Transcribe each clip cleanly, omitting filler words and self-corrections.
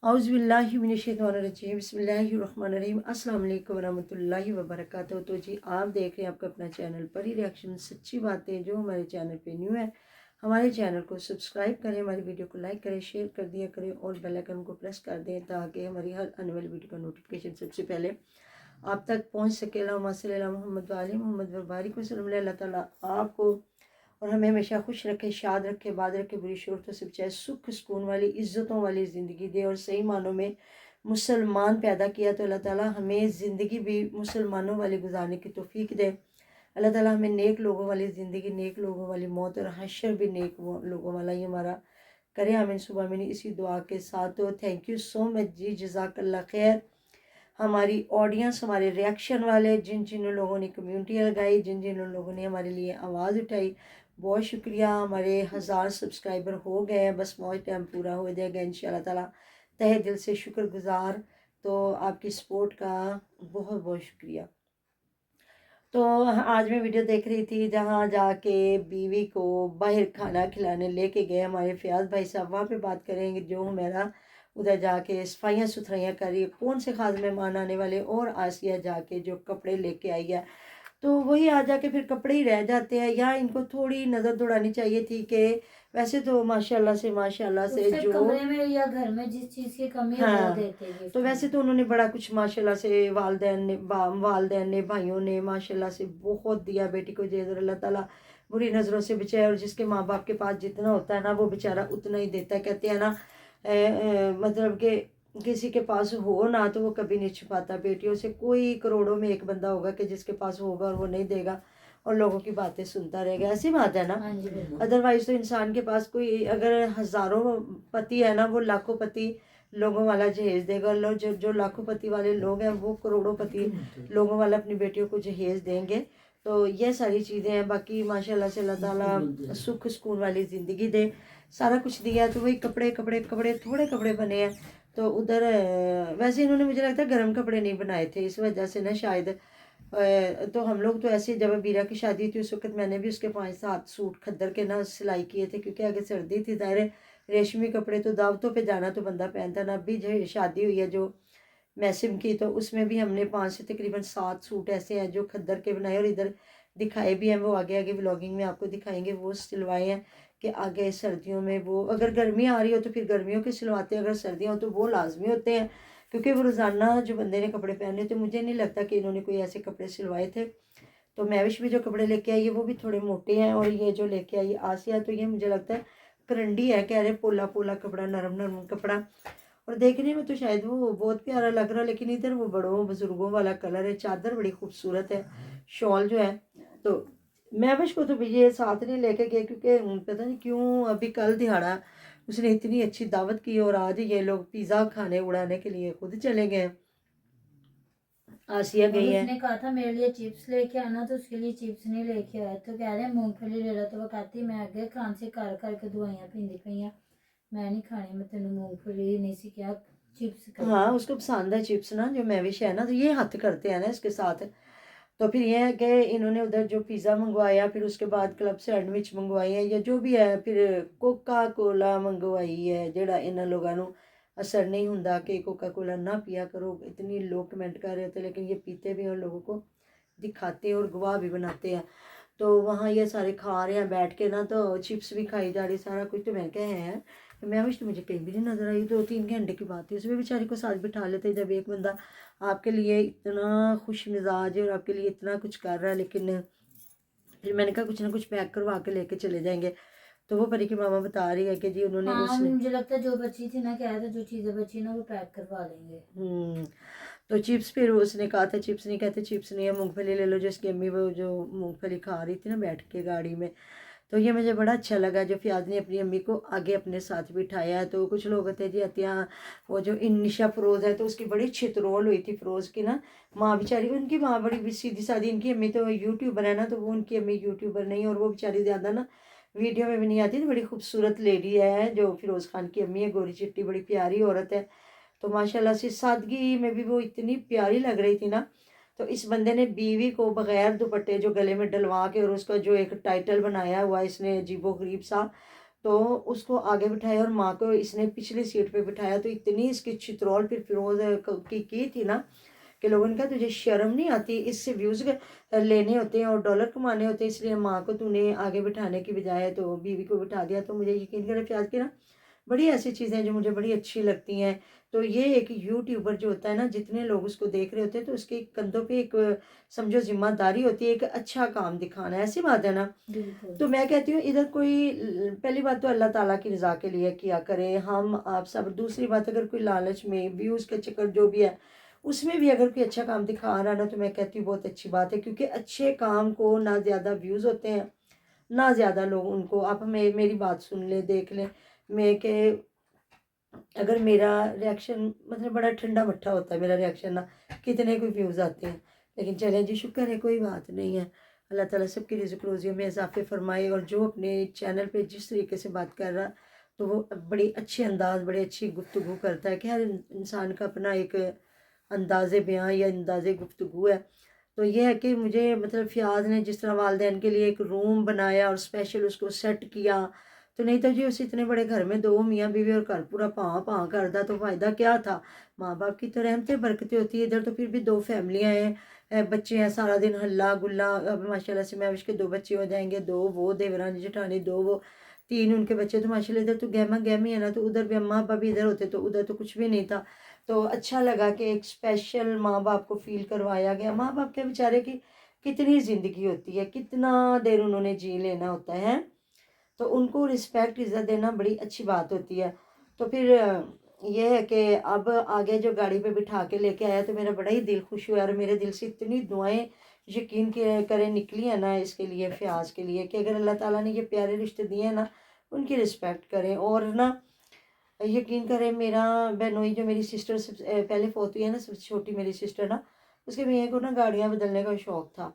औज़ुबिल्लाहिमिनश्शैतानिर्रजीम बिस्मिल्लाहिर्रहमानिर्रहीम अस्सलाम वालेकुम वरहमतुल्लाहि वबरकातुहू। तो जी आप देख रहे हैं आपका अपना चैनल परी रिएक्शन सच्ची बातें। जो हमारे चैनल पे न्यू है हमारे चैनल को सब्सक्राइब करें, हमारी वीडियो को लाइक करें, शेयर कर दिया करें और बेल आइकन को प्रेस कर दें ताकि हमारी हर आने वाली वीडियो का नोटिफिकेशन सबसे पहले आप तक पहुँच सके। अल्लाहुम्मा सल्ली अला मुहम्मद व आलि मुहम्मद व बारिक वसल्लम। अल्लाह ताला आपको और हमें हमेशा खुश रखे, शाद रखे, बाद रखे, बुरी शोहरतों से बचाए, सुख सुकून वाली इज़्ज़तों वाली ज़िंदगी दे और सही मानों में मुसलमान पैदा किया तो अल्लाह ताला हमें ज़िंदगी भी मुसलमानों वाली गुजारने की तौफीक दे। अल्लाह ताला हमें नेक लोगों वाली ज़िंदगी, नेक लोगों वाली मौत और हशर भी नेक लोगों वाला ही हमारा करे। आमीन सुबह मैंने इसी दुआ के साथ। तो थैंक यू सो मच जी, जज़ाकल्लाह खैर। हमारी ऑडियंस, हमारे रिएक्शन वाले, जिन जिन लोगों ने कम्युनिटी लगाई, जिन जिन लोगों ने हमारे लिए आवाज़ उठाई, बहुत शुक्रिया। हमारे 1000 सब्सक्राइबर हो गए हैं, बस मौज टाइम पूरा हो जाएगा इंशाल्लाह ताला। तहे दिल से शुक्रगुजार। तो आपकी सपोर्ट का बहुत बहुत शुक्रिया। तो आज मैं वीडियो देख रही थी जहाँ जाके बीवी को बाहर खाना खिलाने लेके गए हमारे फयाज भाई साहब। वहाँ पे बात करेंगे जो हमारा उधर जाके सफाइयाँ सुथराइयाँ कर रही है, कौन से खास मेहमान आने वाले, और आसिया जाके जो कपड़े लेके आई है। तो वही आ जाके फिर कपड़े ही रह जाते हैं। या इनको थोड़ी नज़र दौड़ानी चाहिए थी कि वैसे तो माशाल्लाह से जो कमरे में या घर में जिस चीज़ की कमी है वो देते हैं। तो वैसे तो उन्होंने बड़ा कुछ माशाल्लाह से वालदैन ने भाइयों ने माशाल्लाह से बहुत दिया बेटी को। जेज़र अल्लाह ताला बुरी नज़रों से बचाए। और जिसके माँ बाप के पास जितना होता है ना वो बेचारा उतना ही देता है। कहते हैं ना मतलब कि किसी के पास हो ना तो वो कभी नहीं छुपाता। बेटियों से कोई करोड़ों में एक बंदा होगा कि जिसके पास होगा और वो नहीं देगा और लोगों की बातें सुनता रहेगा। ऐसी बात है ना। अदरवाइज तो इंसान के पास कोई अगर हजारों पति है ना वो लाखों पति लोगों वाला जहेज देगा। लो जो लाखों पति वाले लोग हैं वो करोड़ों पति लोगों वाला अपनी बेटियों को जहेज देंगे। तो ये सारी चीज़ें हैं। बाकी माशाल्लाह से अल्लाह ताला सुख सुकून वाली ज़िंदगी दे। सारा कुछ दिया। तो वही कपड़े कपड़े कपड़े थोड़े कपड़े बने हैं। तो उधर वैसे इन्होंने मुझे लगता है गर्म कपड़े नहीं बनाए थे, इस वजह से ना शायद। तो हम लोग तो ऐसे जब बीरा की शादी थी उस वक्त मैंने भी उसके 5-7 सूट खद्दर के ना सिलाई किए थे, क्योंकि आगे सर्दी थी। ज़ाहिर रेशमी कपड़े तो दावतों पे जाना तो बंदा पहनता ना। अभी जो शादी हुई है जो मैसिम की, तो उसमें भी हमने 5 से तकरीबन 7 सूट ऐसे हैं जो खद्दर के बनाए और इधर दिखाए भी हैं। वो आगे आगे व्लॉगिंग में आपको दिखाएंगे। वो सिलवाए हैं कि आगे सर्दियों में वो अगर गर्मी आ रही हो तो फिर गर्मियों के सिलवाते हैं, अगर सर्दियाँ हो तो वो लाजमी होते हैं क्योंकि वो रोज़ाना जो बंदे ने कपड़े पहने। तो मुझे नहीं लगता कि इन्होंने कोई ऐसे कपड़े सिलवाए थे। तो मैविश भी जो कपड़े लेके आई है वो भी थोड़े मोटे हैं। और ये जो लेके आई आसिया तो ये मुझे लगता है करंडी है, कह रहे पोला पोला कपड़ा, नरम नरम कपड़ा। और देखने में तो शायद वो बहुत प्यारा लग रहा है, लेकिन इधर वो बड़ों बुजुर्गों वाला कलर है। चादर बड़ी खूबसूरत है, शॉल जो है। तो महविश को तो ये साथ नहीं लेके गए क्योंकि पता नहीं क्यों अभी कल दिहाड़ा उसने इतनी अच्छी दावत की और आज ये लोग पिज़्ज़ा खाने उड़ाने के लिए खुद चले गए। आसिया गई है। उसने कहा था मेरे लिए चिप्स लेके आना, तो उसके लिए चिप्स नहीं लेके आया। तो कह रहे हैं मूंगफली ले लो। तो वो कहती मैं अगे खान से कर करके दवाइयां पींदी पई हैं, मैं नहीं खानी, मैं तेन मूंगफली नहीं सी क्या चिप्स। हाँ उसको पसंद है चिप्स ना, जो मैविश है ना। तो ये हथ करते हैं ना इसके साथ। तो फिर ये है कि इन्होंने उधर जो पिज़्ज़ा मंगवाया, फिर उसके बाद क्लब सैंडविच मंगवाई है या जो भी है, फिर कोका कोला मंगवाई है। जेड़ा इन लोगों को असर नहीं होंदा कि कोका कोला ना पिया करो। इतनी लोग कमेंट कर रहे होते लेकिन ये पीते भी और लोगों को दिखाते हैं और गवाह भी बनाते हैं। तो वहाँ ये सारे खा रहे हैं बैठ के ना, तो चिप्स भी खाई जा रही, सारा कुछ। तो मैं कहे हैं तो मैं तो मुझे कहीं भी नहीं नज़र आई। 2-3 घंटे की बात है, उसमें बेचारी को साथ बिठा लेते जब एक बंदा आपके लिए इतना खुश मिजाज है और आपके लिए इतना कुछ कर रहा है। लेकिन फिर मैंने कहा कुछ ना कुछ पैक करवा के लेके चले जाएंगे। तो वो परी की मामा बता रही है कि जी उन्होंने मुझे लगता है जो बची थी ना, कह रहे थे जो चीज़ें बची ना वो पैक करवा लेंगे। तो चिप्स फिर उसने कहा था चिप्स नहीं, कहते चिप्स नहीं है मूंगफली ले लो। जिसकी अम्मी वो जो मूंगफली खा रही थी ना बैठ के गाड़ी में। तो ये मुझे बड़ा अच्छा लगा जो फयाज ने अपनी अम्मी को आगे अपने साथ बिठाया है। तो कुछ लोग कहते हैं जी अतिया वो जो निशा फ़रोज़ है तो उसकी बड़ी छितरोल हुई थी फ़रोज़ की ना माँ बेचारी। उनकी माँ बड़ी सीधी सादी, इनकी अम्मी तो यूट्यूबर है ना, तो वो उनकी अम्मी यूट्यूबर नहीं, और वो बेचारी ज़्यादा ना वीडियो में भी नहीं आती। तो बड़ी खूबसूरत लेडी है जो फ़िरोज़ खान की अम्मी है, गोरी चिट्टी बड़ी प्यारी औरत है। तो माशाल्लाह से सादगी में भी वो इतनी प्यारी लग रही थी ना। तो इस बंदे ने बीवी को बगैर दुपट्टे जो गले में डलवा के और उसका जो एक टाइटल बनाया हुआ इसने अजीबो गरीब सा, تو اس کو آگے بٹھایا اور ماں کو اس نے پچھلی سیٹ پہ بٹھایا، تو اتنی اس کی چترول پھر فیروز کی تھی نا کہ لوگوں نے کہا تجھے شرم نہیں آتی، اس سے ویوز لینے ہوتے ہیں اور ڈالر کمانے ہوتے ہیں، اس لیے ماں کو تو نے آگے بٹھانے کی بجائے تو بیوی کو بٹھا دیا۔ تو مجھے یقین کرے فیاض کی نا بڑی ایسی چیزیں ہیں جو مجھے بڑی اچھی لگتی ہیں۔ تو یہ ایک یوٹیوبر جو ہوتا ہے نا، جتنے لوگ اس کو دیکھ رہے ہوتے ہیں تو اس کے کندھوں پہ ایک سمجھو ذمہ داری ہوتی ہے، ایک اچھا کام دکھانا ہے، ایسی بات ہے نا۔ بالکل تو میں کہتی ہوں ادھر کوئی پہلی بات تو اللہ تعالیٰ کی رضا کے لیے کیا کرے ہم آپ سب، دوسری بات اگر کوئی لالچ میں ویوز کے چکر جو بھی ہے اس میں بھی اگر کوئی اچھا کام دکھا رہا ہے نا تو میں کہتی ہوں بہت اچھی بات ہے، کیونکہ اچھے کام کو نہ زیادہ ویوز ہوتے ہیں نہ زیادہ لوگ ان کو، آپ ہمیں میری بات سن لیں دیکھ لیں میں کہ اگر میرا ریاکشن مطلب بڑا ٹھنڈا مٹھا ہوتا ہے میرا ریاکشن نا، کتنے کوئی ویوز آتے ہیں، لیکن چلیں جی شکر ہے کوئی بات نہیں ہے، اللہ تعالیٰ سب کی رزق روزیوں میں اضافے فرمائے۔ اور جو اپنے چینل پہ جس طریقے سے بات کر رہا تو وہ بڑی اچھے انداز بڑی اچھی گفتگو کرتا ہے کہ ہر انسان کا اپنا ایک انداز بیاں یا انداز گفتگو ہے۔ تو یہ ہے کہ مجھے مطلب فیاض نے جس طرح والدین کے لیے ایک روم بنایا اور اسپیشل اس کو سیٹ کیا، تو نہیں تو جی اس اتنے بڑے گھر میں دو میاں بیوی اور گھر پورا پاں کرتا تو فائدہ کیا تھا۔ ماں باپ کی تو رحمتیں برکتیں ہوتی ہے، ادھر تو پھر بھی دو فیملیاں ہیں، بچے ہیں سارا دن ہلا گلا، اب ماشاء اللہ سے محوش کے 2 بچے ہو جائیں گے، 2 وہ دیورانی جٹھانی، 2 وہ 3 ان کے بچے، تو ماشاء اللہ ادھر تو گہما گہمی ہے نا، تو ادھر بھی اماں ابا بھی ادھر ہوتے تو ادھر تو کچھ بھی نہیں تھا۔ تو اچھا لگا کہ ایک اسپیشل ماں باپ کو فیل کروایا گیا۔ ماں باپ کے بیچارے کی کتنی زندگی ہوتی ہے، کتنا دیر انہوں نے جی لینا ہوتا ہے، تو ان کو رسپیکٹ عزت دینا بڑی اچھی بات ہوتی ہے۔ تو پھر یہ ہے کہ اب آگے جو گاڑی پہ بٹھا کے لے کے آیا تو میرا بڑا ہی دل خوش ہوا، اور میرے دل سے اتنی دعائیں یقین کریں نکلی ہیں نا اس کے لیے فیاض کے لیے کہ اگر اللہ تعالیٰ نے یہ پیارے رشتے دیے ہیں نا ان کی رسپیکٹ کریں۔ اور نا یقین کریں میرا بہنوئی جو میری سسٹر سب سے پہلے فوت ہوئی ہے نا، سب سے چھوٹی میری سسٹر نا، اس کے میاں کو نا گاڑیاں بدلنے کا شوق تھا،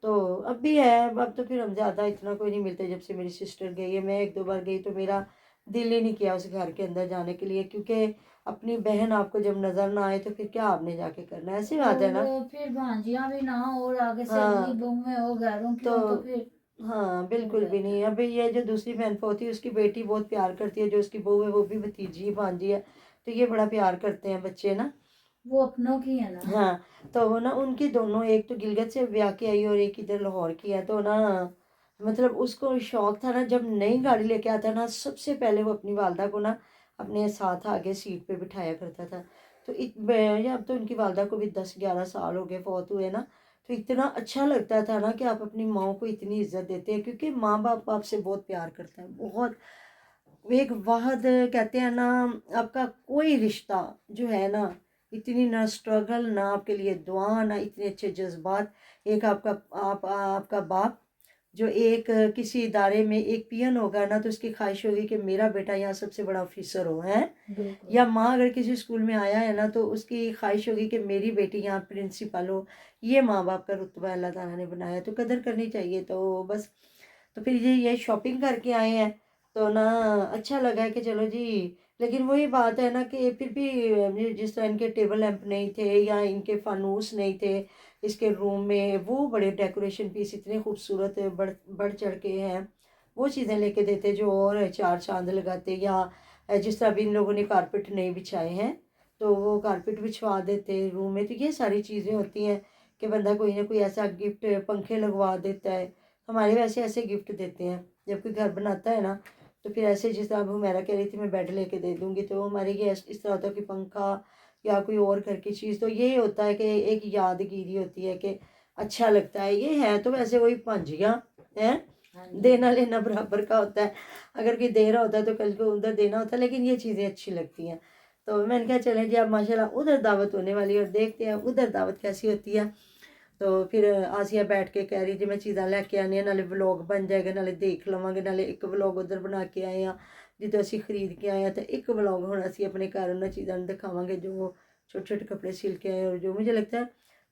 تو اب بھی ہے، اب تو پھر ہم زیادہ اتنا کوئی نہیں ملتے، جب سے میری سسٹر گئی ہے میں 1-2 بار گئی تو میرا دل ہی نہیں کیا اس گھر کے اندر جانے کے لیے، کیونکہ اپنی بہن آپ کو جب نظر نہ آئے تو پھر کیا آپ نے جا کے کرنا ہے، ایسی بات ہے نا۔ اور پھر بھانجیاں بھی نہ ہو اور آگے سے ہاں اگلی بہویں ہو غیروں کی تو ہو تو پھر ہاں ہو بالکل بھی جاتا نہیں، ہے۔ ابھی یہ جو دوسری بہن ہوتی ہے اس کی بیٹی بہت پیار کرتی ہے، جو اس کی بہو ہے وہ بھی بھتیجی بھانجی ہے، تو یہ بڑا پیار کرتے ہیں بچے نا۔ وہ اپنوں کی ہے نا۔ ہاں تو نا ان کی دونوں، ایک تو گلگت سے بیاہ کے آئی اور ایک ادھر لاہور کی ہے، تو نا مطلب اس کو شوق تھا نا جب نئی گاڑی لے کے آتا نا سب سے پہلے وہ اپنی والدہ کو نا اپنے ساتھ آگے سیٹ پہ بٹھایا کرتا تھا۔ تو اب تو ان کی والدہ کو بھی 10-11 سال ہو گئے فوت ہوئے نا، تو اتنا اچھا لگتا تھا نا کہ آپ اپنی ماں کو اتنی عزت دیتے ہیں، کیونکہ ماں باپ آپ سے بہت پیار کرتا ہے، بہت ایک واحد کہتے ہیں نا، آپ کا کوئی رشتہ جو ہے نا، اتنی نہ اسٹرگل نہ آپ کے لیے دعا نہ اتنے اچھے جذبات، ایک آپ کا باپ جو ایک کسی ادارے میں ایک پین ہوگا نا تو اس کی خواہش ہوگی کہ میرا بیٹا یہاں سب سے بڑا آفیسر ہو ہے، بالکل یا ماں اگر کسی اسکول میں آیا ہے نا تو اس کی خواہش ہوگی کہ میری بیٹی یہاں پرنسپل ہو، یہ ماں باپ کا رتبہ اللہ تعالیٰ نے بنایا، تو قدر کرنی چاہیے۔ تو بس تو پھر یہ شاپنگ کر کے آئے ہیں تو نا اچھا لگا کہ چلو جی، لیکن وہی بات ہے نا کہ پھر بھی جس طرح ان کے ٹیبل لیمپ نہیں تھے یا ان کے فانوس نہیں تھے اس کے روم میں، وہ بڑے ڈیکوریشن پیس اتنے خوبصورت بڑھ چڑھ کے ہیں، وہ چیزیں لے کے دیتے جو اور 4 چاند لگاتے، یا جس طرح بھی ان لوگوں نے کارپٹ نہیں بچھائے ہیں تو وہ کارپٹ بچھوا دیتے روم میں، تو یہ ساری چیزیں ہوتی ہیں کہ بندہ کوئی نہ کوئی ایسا گفٹ، پنکھے لگوا دیتا ہے، ہمارے ویسے ایسے گفٹ دیتے ہیں جب کوئی گھر بناتا ہے نا، تو پھر ایسے جس طرح اب میرا کہہ رہی تھی میں بیڈ لے کے دے دوں گی، تو ہمارے یہ اس طرح ہوتا ہے کہ پنکھا یا کوئی اور گھر کی چیز، تو یہ ہوتا ہے کہ ایک یادگیری ہوتی ہے کہ اچھا لگتا ہے۔ یہ ہے تو ویسے وہی پانجیاں ہیں، ہاں جی۔ دینا لینا برابر کا ہوتا ہے، اگر کوئی دے رہا ہوتا ہے تو کل کو ادھر دینا ہوتا ہے، لیکن یہ چیزیں اچھی لگتی ہیں۔ تو میں نے کہا چلیں جی اب ماشاءاللہ ادھر دعوت ہونے والی ہے اور دیکھتے ہیں ادھر دعوت کیسی ہوتی ہے۔ تو پھر آسیہ بیٹھ کے کہہ رہی جی میں چیزاں لے کے آنی ہیں، نالے ولاگ بن جائے گا، نالے دیکھ لواں گے، نالے ایک ولاگ ادھر بنا کے آئے ہیں جدو اسی خرید کے آئے ہیں، تو ایک ولاگ ہوں اسی اپنے گھر انہیں چیزاں دکھاواں گے جو وہ چھوٹے چھوٹے کپڑے سل کے آئے، اور جو مجھے لگتا ہے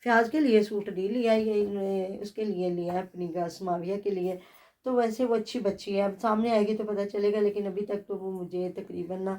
فیاض کے لیے سوٹ نہیں لیا، یہ اس کے لیے لیا ہے اپنی سماویہ کے لیے، تو ویسے وہ اچھی بچی ہے، اب سامنے آئے گی تو پتہ چلے گا، لیکن ابھی تک تو وہ مجھے تقریباً نا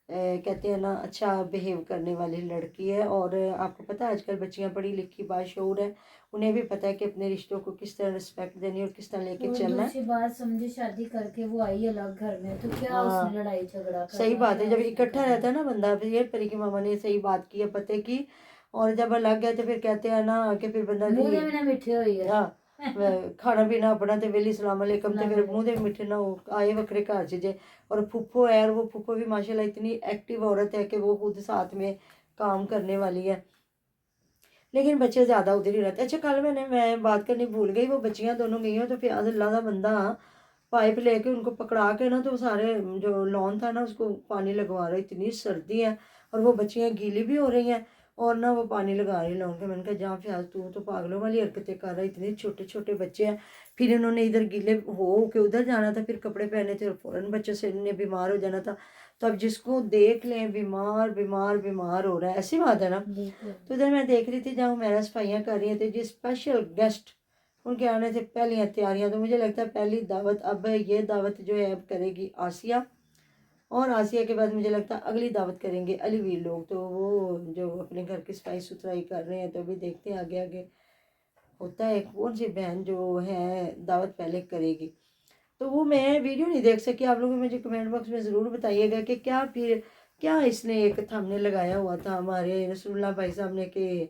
कहते हैं ना अच्छा बिहेव करने वाली लड़की है। और आपको पता है आजकल बच्चियां पढ़ी लिखी बाशऊर है, उन्हें भी पता है कि अपने रिश्तों को किस तरह रिस्पेक्ट देनी है और किस तरह लेके और चलना है। दूसरी बात, समझे शादी करके वो आई अलग घर में, तो क्या हाँ उसने लड़ाई झगड़ा सही करना, बात है, क्या जब उसने इकट्ठा करना। रहता है ना बंदा, फिर ये परी की मामा ने सही बात की है पते की। और जब अलग गए तो फिर कहते हैं ना कि फिर बंदा मुंह जी दे बिना मिठे होई है। हाँ खाना पीना अपना ते वेली सलाम अलैकुम ते फिर सलाम मुंह दे मिठे ना हो आए वक्रे घर च जे। और फुफ्फो है, और वो फुफ्फो भी माशाल्लाह इतनी एक्टिव औरत है कि वो खुद साथ में काम करने वाली है, लेकिन बच्चे ज़्यादा उधर ही रहते। अच्छा कल मैं बात करनी भूल गई, वो बच्चियां दोनों गई हैं तो फिर अल्लाह का बंदा पाइप लेके उनको पकड़ा के ना तो सारे जो लॉन था ना उसको पानी लगवा रहा है, इतनी सर्दी है और वो बच्चियां गीली भी हो रही हैं और ना वो पानी लगा रही लॉन के। मैंने कहा जहाँ फियाज तू तो पागलों वाली हरकतें कर रहा है, इतने छोटे छोटे बच्चे हैं। फिर इन्होंने इधर गीले हो के उधर जाना था, फिर कपड़े पहने थे और फ़ौरन बच्चों से इन्हें बीमार हो जाना था। तो अब जिसको देख लें बीमार बीमार बीमार हो रहा है, ऐसी बात है ना। बिल्कुल। तो इधर मैं देख रही थी जहाँ मेरा सफाइयाँ कर रही थी, जो स्पेशल गेस्ट उनके आने से पहली तैयारियां, तो मुझे लगता है पहली दावत अब ये दावत जो है अब करेगी आसिया, और आसिया के बाद मुझे लगता है अगली दावत करेंगे अलीवीर लोग। तो वो जो अपने घर की सफाई सुथराई कर रहे हैं, तो अभी देखते हैं आगे आगे होता है कौन सी बहन जो है दावत पहले करेगी। तो वो मैं वीडियो नहीं देख सकी, आप लोग मुझे कमेंट बॉक्स में ज़रूर बताइएगा कि क्या इसने एक थंबनेल लगाया हुआ था हमारे नसरुल्लाह भाई साहब ने कि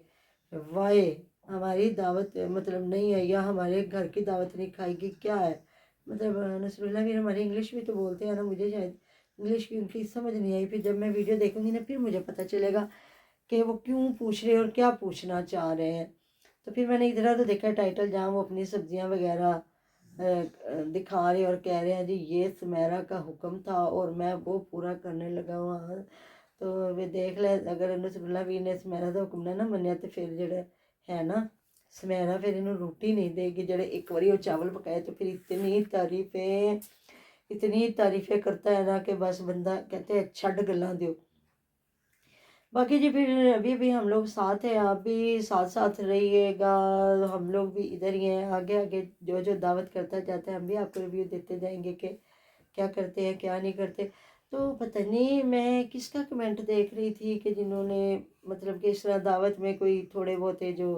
वाए हमारी दावत मतलब नहीं है या हमारे घर की दावत नहीं खाएगी, क्या है मतलब। नसरुल्लाह भी हमारी इंग्लिश भी तो बोलते हैं ना, मुझे शायद इंग्लिश की उनकी समझ नहीं आई। फिर जब मैं वीडियो देखूंगी ना फिर मुझे पता चलेगा कि वो क्यों पूछ रहे हैं और क्या पूछना चाह रहे हैं। तो फिर मैंने इधर तो देखा टाइटल जहाँ वो अपनी सब्जियां वगैरह दिखा रहे और कह रहे हैं जी ये सुमेरा का हुक्म था और मैं वो पूरा करने लगा वहाँ। तो वे देख ले अगर नसरुल्लाह वीर ने सुमेरा का हुक्म ना मनिया तो फिर जो है ना सुमेरा फिर इन्हों रोटी नहीं देगी। जड़े एक बारी वो चावल पकाए तो फिर इतनी तारीफें करता है ना कि बस बंदा कहते हैं छड़ गल्लां दियो। बाकी जी फिर अभी भी हम लोग साथ हैं, आप भी साथ साथ रहिएगा, हम लोग भी इधर ही हैं। आगे आगे जो जो दावत करता जाता है हम भी आपको रिव्यू देते जाएंगे कि क्या करते हैं क्या नहीं करते। तो पता नहीं मैं किसका कमेंट देख रही थी कि जिन्होंने मतलब कि इस तरह दावत में कोई थोड़े बहुत जो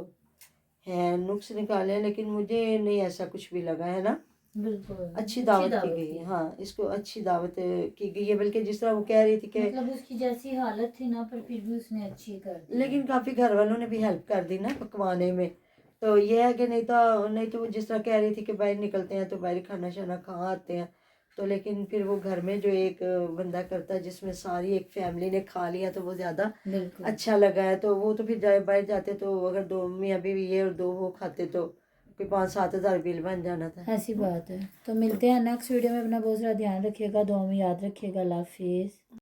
हैं नुक्स निकाले हैं, लेकिन मुझे नहीं ऐसा कुछ भी लगा है ना। बिल्कुल अच्छी दावत की गई है, हाँ इसको अच्छी दावत की गई है। बल्कि जिस तरह वो कह रही थी कि मतलब उसकी जैसी हालत थी ना, पर फिर भी उसने अच्छी कर दी। लेकिन काफ़ी घर वालों ने भी हेल्प कर दी ना पकवाने में। तो ये है कि नहीं तो वो जिस तरह कह रही थी कि बाहर निकलते हैं तो बाहर खाना शाना खा आते हैं। तो लेकिन फिर वो घर में जो एक बंदा करता है जिसमें सारी एक फैमिली ने खा लिया तो वो ज़्यादा बिल्कुल अच्छा लगा है। तो वो तो फिर जाए बाहर जाते तो अगर दो मियाँ बीवी ये और दो वो खाते तो कोई 5-7 हज़ार बिल बन जाना था। ऐसी बात है। तो मिलते हैं नेक्स्ट वीडियो में। अपना बहुत सारा ध्यान रखिएगा, दुआ में याद रखिएगा। अल्लाह हाफिज़।